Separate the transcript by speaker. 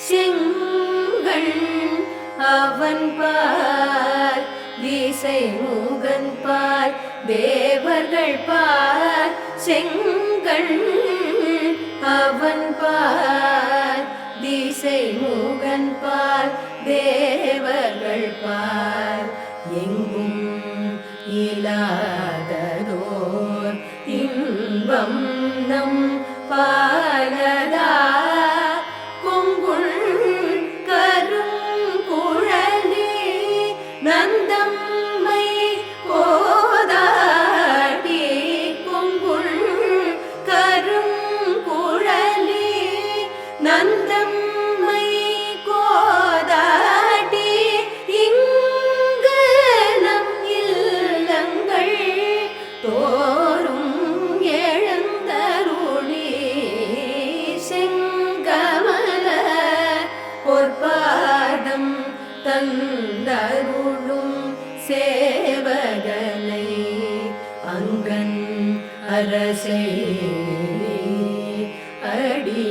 Speaker 1: செங்கண் அவன் பார் திசை முகன் பார் தேவர்கள் பார் செங்கண் அவன் பார் திசை முகன் பார் தேவர்கள் பார் எங்கும் இலாததோர் இன்பம் நம் பாலதா கொங்குள் கருங்குழலி நந்தம்மை கோதாடி கொங்குள் கருங்குழலி நந்தம்மை கோதாடி இங்கு நம் இல்லங்கள் தோறும் எழுந்தருளி செங்கமல பொற்பாதம் தந்தருளும் சேவகனை அங்கன் அரசை அடி